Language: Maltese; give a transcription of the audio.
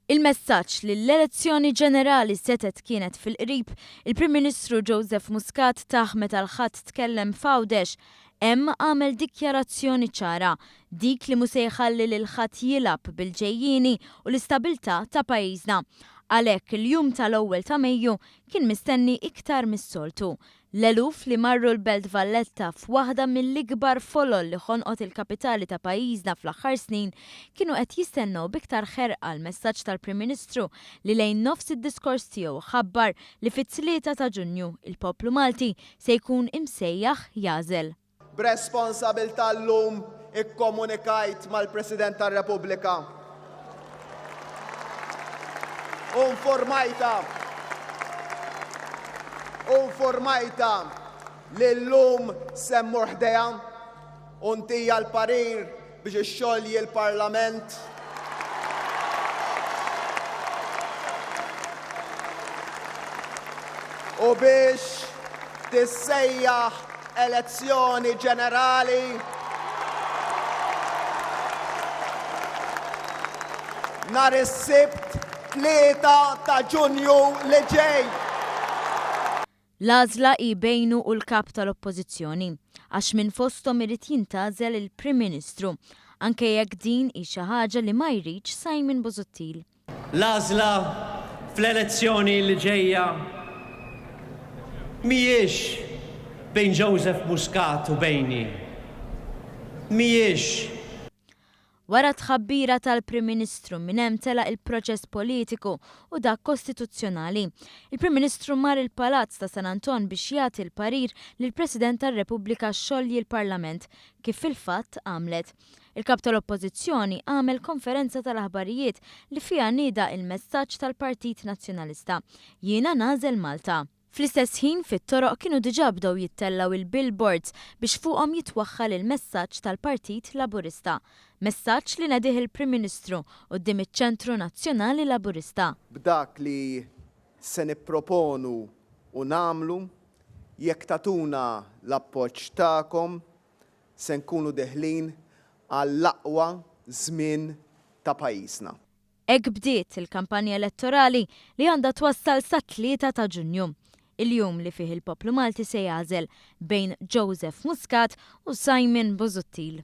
Il-messaġġ li l-elezzjoni ġenerali setet kienet fil-qrib, il-Prim Ministru Joseph Muscat taħ meta l-ħadd tkellem f'Għawdex hemm għamel dikjarazzjoni ċara dik li mhu se jħalli lil ħadd jilgħab bil-ġejjieni u l-istabbiltà ta' pajjiżna. Għalhekk il-jum tal-ewwel ta' Mejju kien mistenni iktar mis-soltu. L-eluf li marru l-Belt Valletta f'waħda mill-ikbar folol li ħonqot il-kapitali ta' pajjiżna fl-aħħar snin kienu qed jistennew biktar ħerqa l-messaġġ tal-Prim Ministru li lejn nofs id-diskors tiegħu ħabbar li fit-3 ta' Ġunju il-poplu Malti se jkun imsejjaħ jagħżel. B'responsabbiltà llum ikkomunikajt mal-President tar-Repubblika. Informajta li llum semmur ħdejha u ntija l-parir biex ixxolli l-Parlament u biex tissejjaħ elezzjoni ġenerali nhar is-Sibt 3 ta' Ġunju li ġej. L-għażla jbejnu u l-kap tal-Oppożizzjoni għax minn fosthom irid jintgħażel il-Prim Ministru anke jekk din hi xi ħaġa li ma jridx Simon Busuttil. L-għażla fl-elezzjoni li ġejja mhijiex bejn Joseph Muscat u bejni. Mhijiex. Wara tħabbira tal-Prim Ministru minn hemm telaq il-proċess politiku u dak kostituzzjonali. Il-Prim Ministru mar il-Palazz ta' San Anton biex jagħti l-parir lill President tar-Repubblika xogħli l-Parlament kif fil-fatt għamlet. Il-kap tal-Oppożizzjoni għamel konferenza tal-aħbarijiet li fiha nieda il-messaġġ tal-Partit Nazzjonalista. Jiena nagħżel Malta. Fl-istess ħin fit-toroq kienu diġà bdew jittellaw il-billboards biex fuqhom jitwaħħal il-messaġġ tal-Partit Laburista. Messaġġ li nadih il-Prim Ministru quddiem iċ-Ċentru Nazzjonali Laburista. B'dak li se nipproponu u nagħmlu jekk tatuna l-appoġġ tagħkom se nkunu deħlin għall-aqwa żmien ta' pajjiżna. Hekk bdiet il-kampanja elettorali li għandha twassal sa 3 ta' Ġunju. Il-jum li fih il-poplu Malti se jagħżel bejn Joseph Muscat u Simon Busuttil.